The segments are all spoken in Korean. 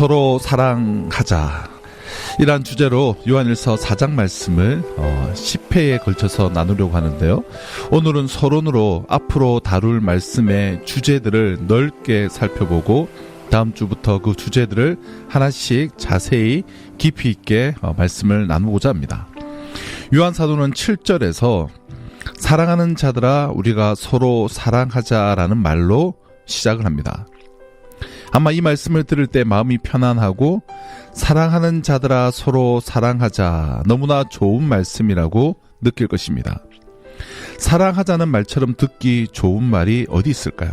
서로 사랑하자, 이란 주제로 요한일서 4장 말씀을 10회에 걸쳐서 나누려고 하는데요. 오늘은 서론으로 앞으로 다룰 말씀의 주제들을 넓게 살펴보고 다음 주부터 그 주제들을 하나씩 자세히 깊이 있게 말씀을 나누고자 합니다. 요한 사도는 7절에서 사랑하는 자들아 우리가 서로 사랑하자라는 말로 시작을 합니다. 아마 이 말씀을 들을 때 마음이 편안하고 사랑하는 자들아 서로 사랑하자, 너무나 좋은 말씀이라고 느낄 것입니다. 사랑하자는 말처럼 듣기 좋은 말이 어디 있을까요?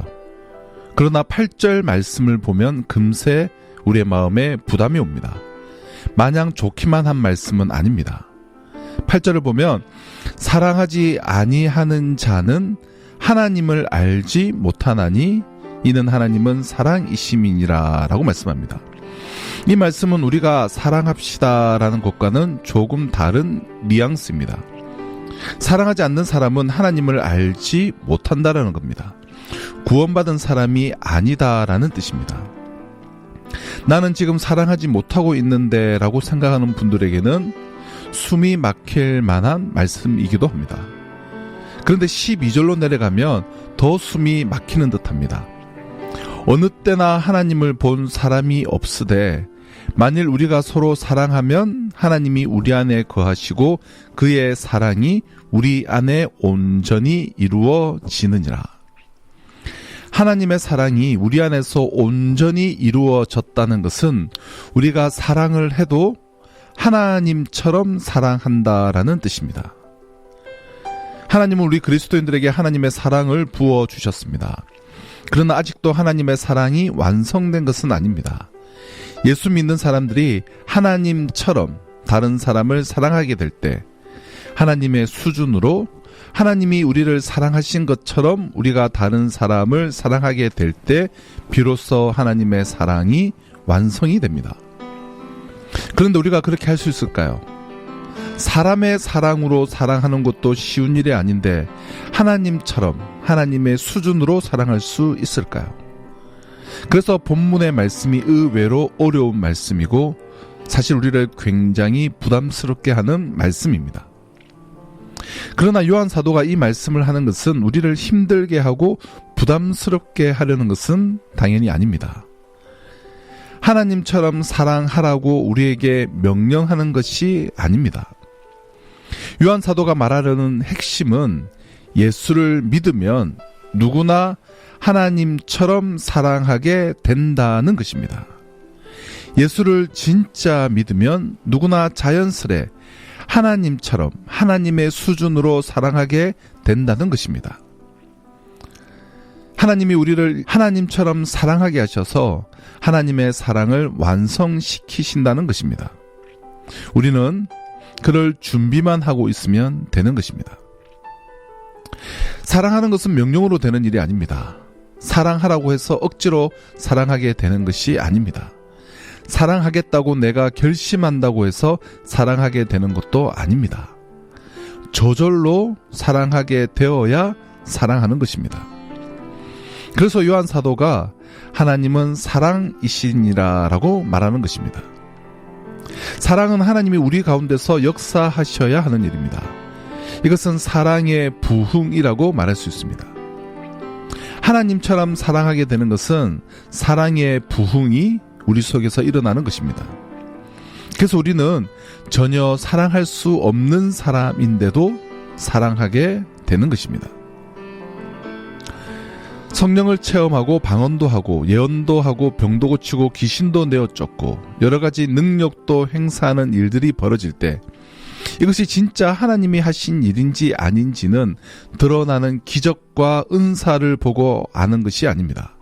그러나 8절 말씀을 보면 금세 우리의 마음에 부담이 옵니다. 마냥 좋기만 한 말씀은 아닙니다. 8절을 보면 사랑하지 아니하는 자는 하나님을 알지 못하나니 이는 하나님은 사랑이심이니라 라고 말씀합니다. 이 말씀은 우리가 사랑합시다 라는 것과는 조금 다른 뉘앙스입니다. 사랑하지 않는 사람은 하나님을 알지 못한다라는 겁니다. 구원받은 사람이 아니다라는 뜻입니다. 나는 지금 사랑하지 못하고 있는데 라고 생각하는 분들에게는 숨이 막힐 만한 말씀이기도 합니다. 그런데 12절로 내려가면 더 숨이 막히는 듯합니다. 어느 때나 하나님을 본 사람이 없으되 만일 우리가 서로 사랑하면 하나님이 우리 안에 거하시고 그의 사랑이 우리 안에 온전히 이루어지느니라. 하나님의 사랑이 우리 안에서 온전히 이루어졌다는 것은 우리가 사랑을 해도 하나님처럼 사랑한다라는 뜻입니다. 하나님은 우리 그리스도인들에게 하나님의 사랑을 부어주셨습니다. 그러나 아직도 하나님의 사랑이 완성된 것은 아닙니다. 예수 믿는 사람들이 하나님처럼 다른 사람을 사랑하게 될 때 하나님의 수준으로 하나님이 우리를 사랑하신 것처럼 우리가 다른 사람을 사랑하게 될 때 비로소 하나님의 사랑이 완성이 됩니다. 그런데 우리가 그렇게 할 수 있을까요? 사람의 사랑으로 사랑하는 것도 쉬운 일이 아닌데 하나님처럼 하나님의 수준으로 사랑할 수 있을까요? 그래서 본문의 말씀이 의외로 어려운 말씀이고 사실 우리를 굉장히 부담스럽게 하는 말씀입니다. 그러나 요한 사도가 이 말씀을 하는 것은 우리를 힘들게 하고 부담스럽게 하려는 것은 당연히 아닙니다. 하나님처럼 사랑하라고 우리에게 명령하는 것이 아닙니다. 요한 사도가 말하려는 핵심은 예수를 믿으면 누구나 하나님처럼 사랑하게 된다는 것입니다. 예수를 진짜 믿으면 누구나 자연스레 하나님처럼 하나님의 수준으로 사랑하게 된다는 것입니다. 하나님이 우리를 하나님처럼 사랑하게 하셔서 하나님의 사랑을 완성시키신다는 것입니다. 우리는 그럴 준비만 하고 있으면 되는 것입니다. 사랑하는 것은 명령으로 되는 일이 아닙니다. 사랑하라고 해서 억지로 사랑하게 되는 것이 아닙니다. 사랑하겠다고 내가 결심한다고 해서 사랑하게 되는 것도 아닙니다. 저절로 사랑하게 되어야 사랑하는 것입니다. 그래서 요한 사도가 하나님은 사랑이시니라 라고 말하는 것입니다. 사랑은 하나님이 우리 가운데서 역사하셔야 하는 일입니다. 이것은 사랑의 부흥이라고 말할 수 있습니다. 하나님처럼 사랑하게 되는 것은 사랑의 부흥이 우리 속에서 일어나는 것입니다. 그래서 우리는 전혀 사랑할 수 없는 사람인데도 사랑하게 되는 것입니다. 성령을 체험하고 방언도 하고 예언도 하고 병도 고치고 귀신도 내어 쫓고 여러 가지 능력도 행사하는 일들이 벌어질 때 이것이 진짜 하나님이 하신 일인지 아닌지는 드러나는 기적과 은사를 보고 아는 것이 아닙니다.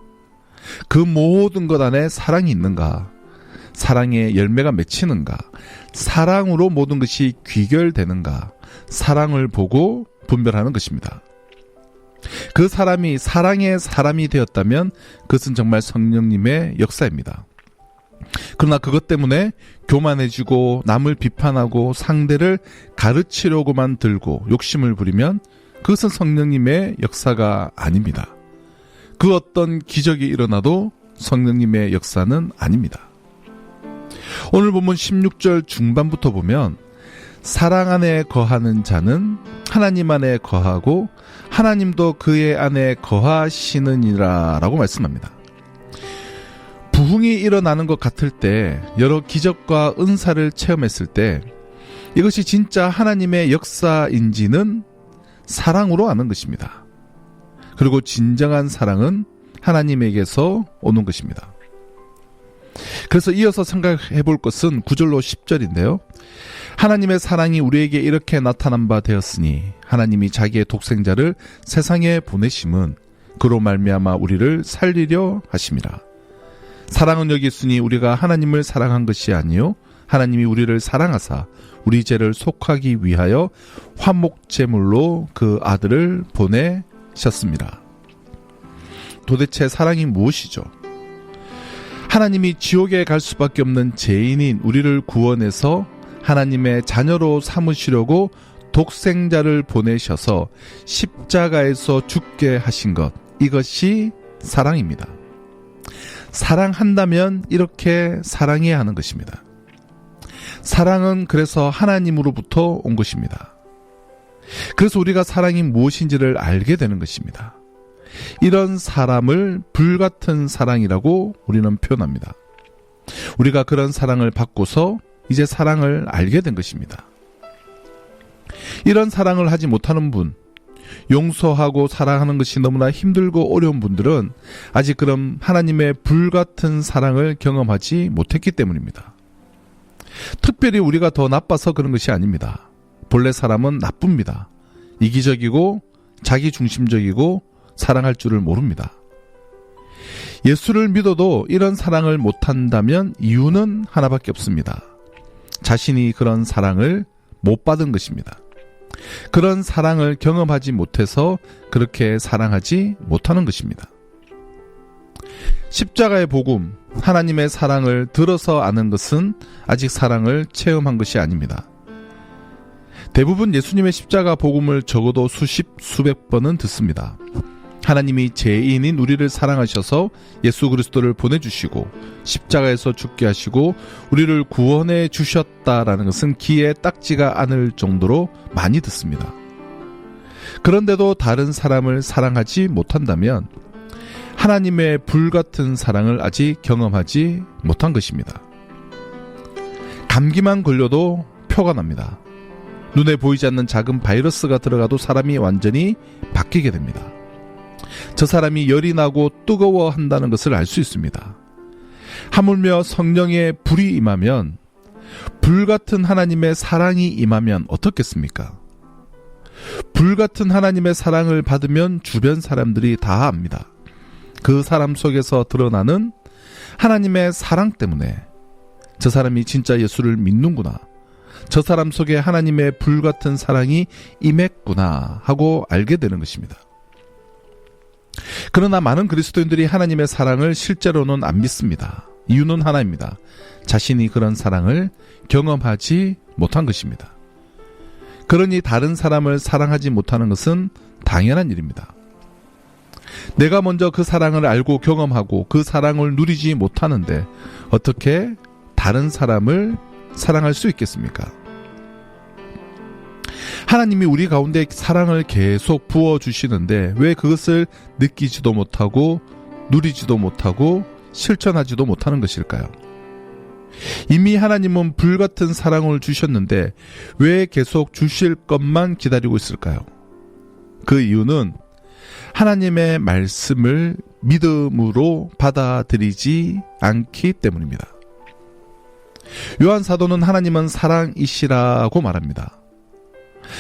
그 모든 것 안에 사랑이 있는가? 사랑의 열매가 맺히는가? 사랑으로 모든 것이 귀결되는가? 사랑을 보고 분별하는 것입니다. 그 사람이 사랑의 사람이 되었다면 그것은 정말 성령님의 역사입니다. 그러나 그것 때문에 교만해지고 남을 비판하고 상대를 가르치려고만 들고 욕심을 부리면 그것은 성령님의 역사가 아닙니다. 그 어떤 기적이 일어나도 성령님의 역사는 아닙니다. 오늘 본문 16절 중반부터 보면 사랑 안에 거하는 자는 하나님 안에 거하고 하나님도 그의 안에 거하시느니라 라고 말씀합니다. 부흥이 일어나는 것 같을 때, 여러 기적과 은사를 체험했을 때 이것이 진짜 하나님의 역사인지는 사랑으로 아는 것입니다. 그리고 진정한 사랑은 하나님에게서 오는 것입니다. 그래서 이어서 생각해 볼 것은 9절로 10절인데요. 하나님의 사랑이 우리에게 이렇게 나타난 바 되었으니 하나님이 자기의 독생자를 세상에 보내심은 그로 말미암아 우리를 살리려 하심이라. 사랑은 여기 있으니 우리가 하나님을 사랑한 것이 아니요 하나님이 우리를 사랑하사 우리 죄를 속하기 위하여 화목제물로 그 아들을 보내셨습니다. 도대체 사랑이 무엇이죠? 하나님이 지옥에 갈 수밖에 없는 죄인인 우리를 구원해서 하나님의 자녀로 삼으시려고 독생자를 보내셔서 십자가에서 죽게 하신 것, 이것이 사랑입니다. 사랑한다면 이렇게 사랑해야 하는 것입니다. 사랑은 그래서 하나님으로부터 온 것입니다. 그래서 우리가 사랑이 무엇인지를 알게 되는 것입니다. 이런 사람을 불같은 사랑이라고 우리는 표현합니다. 우리가 그런 사랑을 받고서 이제 사랑을 알게 된 것입니다. 이런 사랑을 하지 못하는 분, 용서하고 사랑하는 것이 너무나 힘들고 어려운 분들은 아직 그런 하나님의 불같은 사랑을 경험하지 못했기 때문입니다. 특별히 우리가 더 나빠서 그런 것이 아닙니다. 본래 사람은 나쁩니다. 이기적이고 자기중심적이고 사랑할 줄을 모릅니다. 예수를 믿어도 이런 사랑을 못한다면 이유는 하나밖에 없습니다. 자신이 그런 사랑을 못 받은 것입니다. 그런 사랑을 경험하지 못해서 그렇게 사랑하지 못하는 것입니다. 십자가의 복음, 하나님의 사랑을 들어서 아는 것은 아직 사랑을 체험한 것이 아닙니다. 대부분 예수님의 십자가 복음을 적어도 수십, 수백 번은 듣습니다. 하나님이 죄인인 우리를 사랑하셔서 예수 그리스도를 보내주시고 십자가에서 죽게 하시고 우리를 구원해 주셨다라는 것은 귀에 딱지가 않을 정도로 많이 듣습니다. 그런데도 다른 사람을 사랑하지 못한다면 하나님의 불같은 사랑을 아직 경험하지 못한 것입니다. 감기만 걸려도 표가 납니다. 눈에 보이지 않는 작은 바이러스가 들어가도 사람이 완전히 바뀌게 됩니다. 저 사람이 열이 나고 뜨거워한다는 것을 알 수 있습니다. 하물며 성령의 불이 임하면, 불같은 하나님의 사랑이 임하면 어떻겠습니까? 불같은 하나님의 사랑을 받으면 주변 사람들이 다 압니다. 그 사람 속에서 드러나는 하나님의 사랑 때문에 저 사람이 진짜 예수를 믿는구나, 저 사람 속에 하나님의 불같은 사랑이 임했구나 하고 알게 되는 것입니다. 그러나 많은 그리스도인들이 하나님의 사랑을 실제로는 안 믿습니다. 이유는 하나입니다. 자신이 그런 사랑을 경험하지 못한 것입니다. 그러니 다른 사람을 사랑하지 못하는 것은 당연한 일입니다. 내가 먼저 그 사랑을 알고 경험하고 그 사랑을 누리지 못하는데 어떻게 다른 사람을 사랑할 수 있겠습니까? 하나님이 우리 가운데 사랑을 계속 부어주시는데 왜 그것을 느끼지도 못하고 누리지도 못하고 실천하지도 못하는 것일까요? 이미 하나님은 불같은 사랑을 주셨는데 왜 계속 주실 것만 기다리고 있을까요? 그 이유는 하나님의 말씀을 믿음으로 받아들이지 않기 때문입니다. 요한 사도는 하나님은 사랑이시라고 말합니다.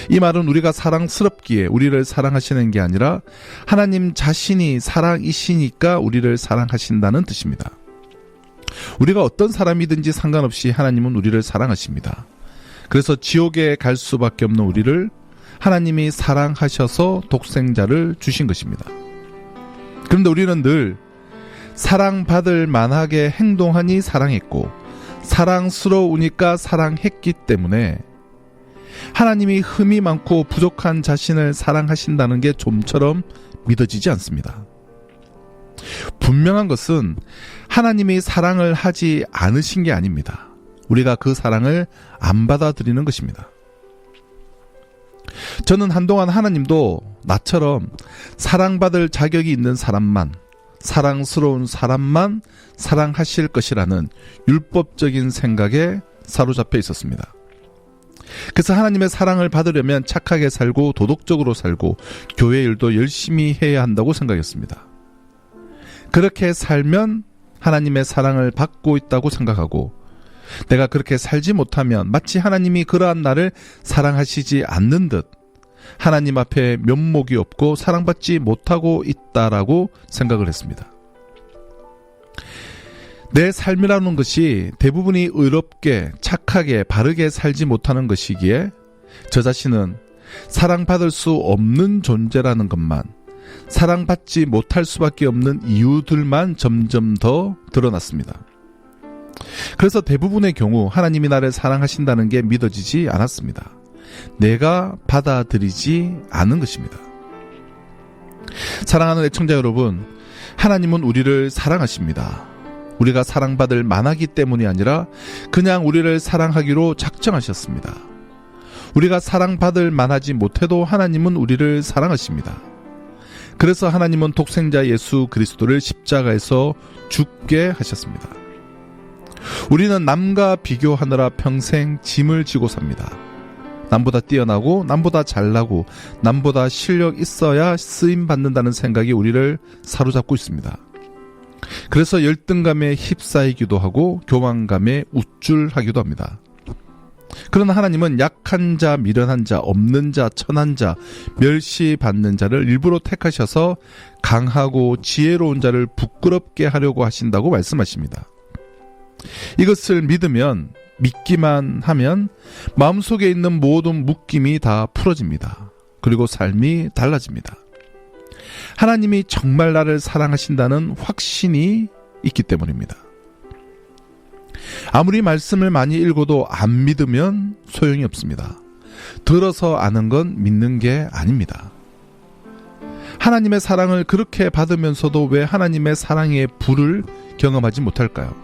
이 말은 우리가 사랑스럽기에 우리를 사랑하시는 게 아니라 하나님 자신이 사랑이시니까 우리를 사랑하신다는 뜻입니다. 우리가 어떤 사람이든지 상관없이 하나님은 우리를 사랑하십니다. 그래서 지옥에 갈 수밖에 없는 우리를 하나님이 사랑하셔서 독생자를 주신 것입니다. 그런데 우리는 늘 사랑받을 만하게 행동하니 사랑했고 사랑스러우니까 사랑했기 때문에 하나님이 흠이 많고 부족한 자신을 사랑하신다는 게 좀처럼 믿어지지 않습니다. 분명한 것은 하나님이 사랑을 하지 않으신 게 아닙니다. 우리가 그 사랑을 안 받아들이는 것입니다. 저는 한동안 하나님도 나처럼 사랑받을 자격이 있는 사람만, 사랑스러운 사람만 사랑하실 것이라는 율법적인 생각에 사로잡혀 있었습니다. 그래서 하나님의 사랑을 받으려면 착하게 살고 도덕적으로 살고 교회 일도 열심히 해야 한다고 생각했습니다. 그렇게 살면 하나님의 사랑을 받고 있다고 생각하고, 내가 그렇게 살지 못하면 마치 하나님이 그러한 나를 사랑하시지 않는 듯 하나님 앞에 면목이 없고 사랑받지 못하고 있다라고 생각을 했습니다. 내 삶이라는 것이 대부분이 의롭게 착하게 바르게 살지 못하는 것이기에 저 자신은 사랑받을 수 없는 존재라는 것만, 사랑받지 못할 수밖에 없는 이유들만 점점 더 드러났습니다. 그래서 대부분의 경우 하나님이 나를 사랑하신다는 게 믿어지지 않았습니다. 내가 받아들이지 않은 것입니다. 사랑하는 애청자 여러분, 하나님은 우리를 사랑하십니다. 우리가 사랑받을 만하기 때문이 아니라 그냥 우리를 사랑하기로 작정하셨습니다. 우리가 사랑받을 만하지 못해도 하나님은 우리를 사랑하십니다. 그래서 하나님은 독생자 예수 그리스도를 십자가에서 죽게 하셨습니다. 우리는 남과 비교하느라 평생 짐을 지고 삽니다. 남보다 뛰어나고 남보다 잘나고 남보다 실력 있어야 쓰임받는다는 생각이 우리를 사로잡고 있습니다. 그래서 열등감에 휩싸이기도 하고 교만감에 우쭐하기도 합니다. 그러나 하나님은 약한 자, 미련한 자, 없는 자, 천한 자, 멸시받는 자를 일부러 택하셔서 강하고 지혜로운 자를 부끄럽게 하려고 하신다고 말씀하십니다. 이것을 믿기만 하면 마음속에 있는 모든 묶임이 다 풀어집니다. 그리고 삶이 달라집니다. 하나님이 정말 나를 사랑하신다는 확신이 있기 때문입니다. 아무리 말씀을 많이 읽어도 안 믿으면 소용이 없습니다. 들어서 아는 건 믿는 게 아닙니다. 하나님의 사랑을 그렇게 받으면서도 왜 하나님의 사랑의 불을 경험하지 못할까요?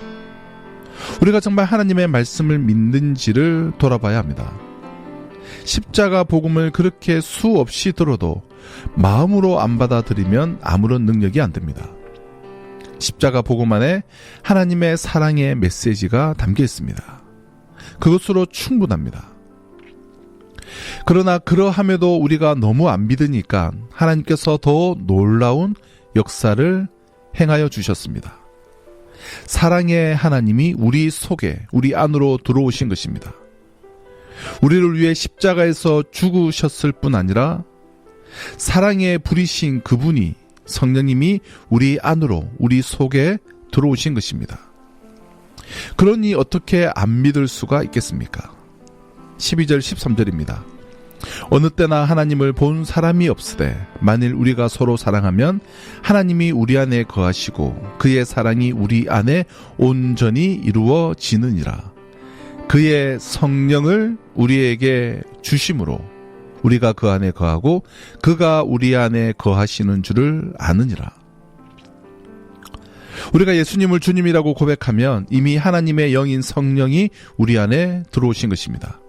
우리가 정말 하나님의 말씀을 믿는지를 돌아봐야 합니다. 십자가 복음을 그렇게 수없이 들어도 마음으로 안 받아들이면 아무런 능력이 안 됩니다. 십자가 복음 안에 하나님의 사랑의 메시지가 담겨 있습니다. 그것으로 충분합니다. 그러나 그러함에도 우리가 너무 안 믿으니까 하나님께서 더 놀라운 역사를 행하여 주셨습니다. 사랑의 하나님이 우리 속에, 우리 안으로 들어오신 것입니다. 우리를 위해 십자가에서 죽으셨을 뿐 아니라 사랑의 불이신 그분이, 성령님이 우리 안으로, 우리 속에 들어오신 것입니다. 그러니 어떻게 안 믿을 수가 있겠습니까? 12절 13절입니다. 어느 때나 하나님을 본 사람이 없으되 만일 우리가 서로 사랑하면 하나님이 우리 안에 거하시고 그의 사랑이 우리 안에 온전히 이루어지느니라. 그의 성령을 우리에게 주심으로 우리가 그 안에 거하고 그가 우리 안에 거하시는 줄을 아느니라. 우리가 예수님을 주님이라고 고백하면 이미 하나님의 영인 성령이 우리 안에 들어오신 것입니다.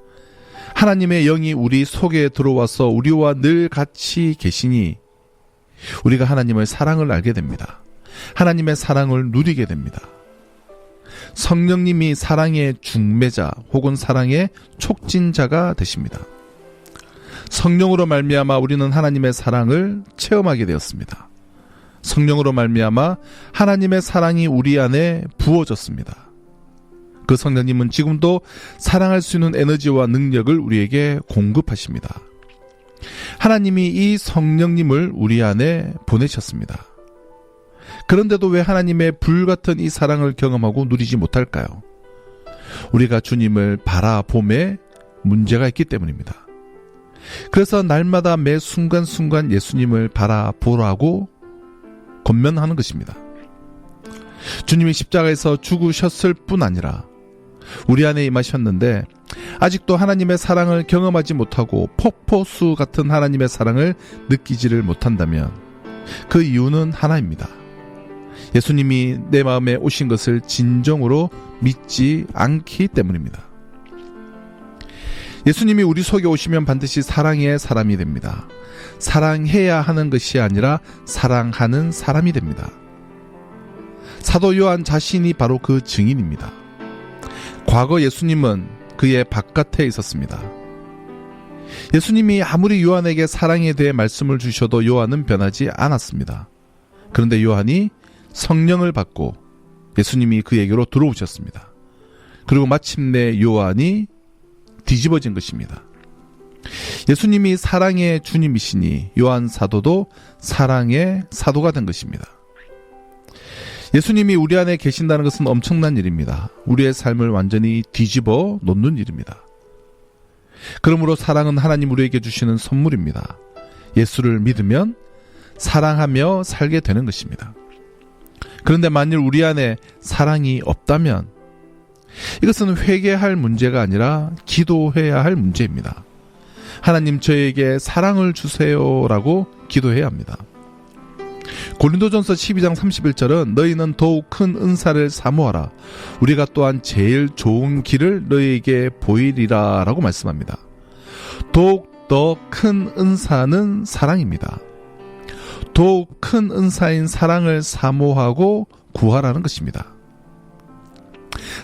하나님의 영이 우리 속에 들어와서 우리와 늘 같이 계시니 우리가 하나님의 사랑을 알게 됩니다. 하나님의 사랑을 누리게 됩니다. 성령님이 사랑의 중매자 혹은 사랑의 촉진자가 되십니다. 성령으로 말미암아 우리는 하나님의 사랑을 체험하게 되었습니다. 성령으로 말미암아 하나님의 사랑이 우리 안에 부어졌습니다. 그 성령님은 지금도 사랑할 수 있는 에너지와 능력을 우리에게 공급하십니다. 하나님이 이 성령님을 우리 안에 보내셨습니다. 그런데도 왜 하나님의 불같은 이 사랑을 경험하고 누리지 못할까요? 우리가 주님을 바라봄에 문제가 있기 때문입니다. 그래서 날마다 매 순간순간 예수님을 바라보라고 권면하는 것입니다. 주님이 십자가에서 죽으셨을 뿐 아니라 우리 안에 임하셨는데 아직도 하나님의 사랑을 경험하지 못하고 폭포수 같은 하나님의 사랑을 느끼지를 못한다면 그 이유는 하나입니다. 예수님이 내 마음에 오신 것을 진정으로 믿지 않기 때문입니다. 예수님이 우리 속에 오시면 반드시 사랑의 사람이 됩니다. 사랑해야 하는 것이 아니라 사랑하는 사람이 됩니다. 사도 요한 자신이 바로 그 증인입니다. 과거 예수님은 그의 바깥에 있었습니다. 예수님이 아무리 요한에게 사랑에 대해 말씀을 주셔도 요한은 변하지 않았습니다. 그런데 요한이 성령을 받고 예수님이 그에게로 들어오셨습니다. 그리고 마침내 요한이 뒤집어진 것입니다. 예수님이 사랑의 주님이시니 요한 사도도 사랑의 사도가 된 것입니다. 예수님이 우리 안에 계신다는 것은 엄청난 일입니다. 우리의 삶을 완전히 뒤집어 놓는 일입니다. 그러므로 사랑은 하나님 우리에게 주시는 선물입니다. 예수를 믿으면 사랑하며 살게 되는 것입니다. 그런데 만일 우리 안에 사랑이 없다면 이것은 회개할 문제가 아니라 기도해야 할 문제입니다. 하나님 저에게 사랑을 주세요라고 기도해야 합니다. 고린도전서 12장 31절은 너희는 더욱 큰 은사를 사모하라. 우리가 또한 제일 좋은 길을 너희에게 보이리라 라고 말씀합니다. 더욱 더 큰 은사는 사랑입니다. 더욱 큰 은사인 사랑을 사모하고 구하라는 것입니다.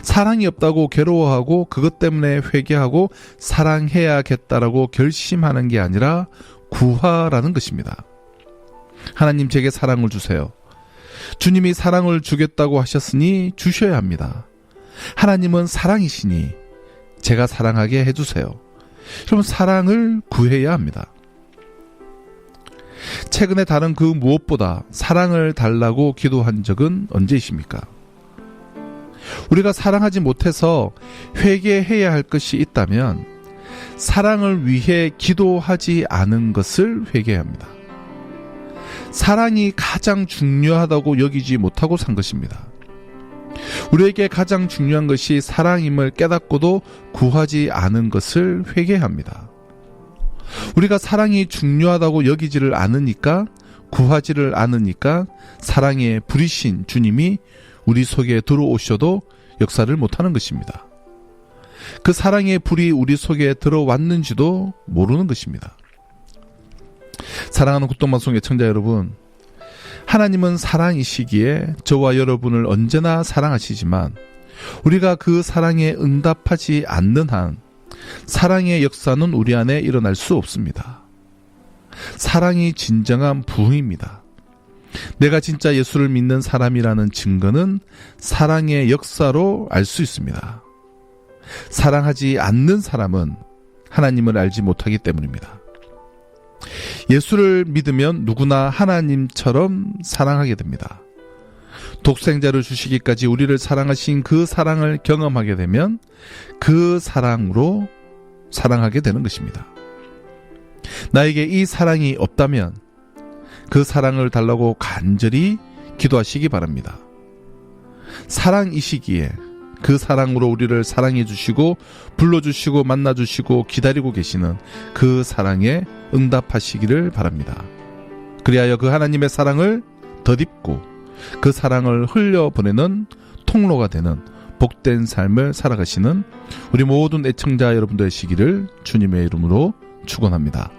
사랑이 없다고 괴로워하고 그것 때문에 회개하고 사랑해야겠다라고 결심하는 게 아니라 구하라는 것입니다. 하나님 제게 사랑을 주세요. 주님이 사랑을 주겠다고 하셨으니 주셔야 합니다. 하나님은 사랑이시니 제가 사랑하게 해주세요. 여러분 사랑을 구해야 합니다. 최근에 다른 그 무엇보다 사랑을 달라고 기도한 적은 언제이십니까? 우리가 사랑하지 못해서 회개해야 할 것이 있다면 사랑을 위해 기도하지 않은 것을 회개해야 합니다. 사랑이 가장 중요하다고 여기지 못하고 산 것입니다. 우리에게 가장 중요한 것이 사랑임을 깨닫고도 구하지 않은 것을 회개해야 합니다. 우리가 사랑이 중요하다고 여기지를 않으니까 구하지를 않으니까 사랑의 불이신 주님이 우리 속에 들어오셔도 역사를 못하는 것입니다. 그 사랑의 불이 우리 속에 들어왔는지도 모르는 것입니다. 사랑하는 굿동방송의 청자 여러분, 하나님은 사랑이시기에 저와 여러분을 언제나 사랑하시지만 우리가 그 사랑에 응답하지 않는 한 사랑의 역사는 우리 안에 일어날 수 없습니다. 사랑이 진정한 부흥입니다. 내가 진짜 예수를 믿는 사람이라는 증거는 사랑의 역사로 알 수 있습니다. 사랑하지 않는 사람은 하나님을 알지 못하기 때문입니다. 예수를 믿으면 누구나 하나님처럼 사랑하게 됩니다. 독생자를 주시기까지 우리를 사랑하신 그 사랑을 경험하게 되면 그 사랑으로 사랑하게 되는 것입니다. 나에게 이 사랑이 없다면 그 사랑을 달라고 간절히 기도하시기 바랍니다. 사랑이시기에 그 사랑으로 우리를 사랑해 주시고 불러주시고 만나주시고 기다리고 계시는 그 사랑에 응답하시기를 바랍니다. 그리하여 그 하나님의 사랑을 덧입고 그 사랑을 흘려보내는 통로가 되는 복된 삶을 살아가시는 우리 모든 애청자 여러분들 되시기를 주님의 이름으로 축원합니다.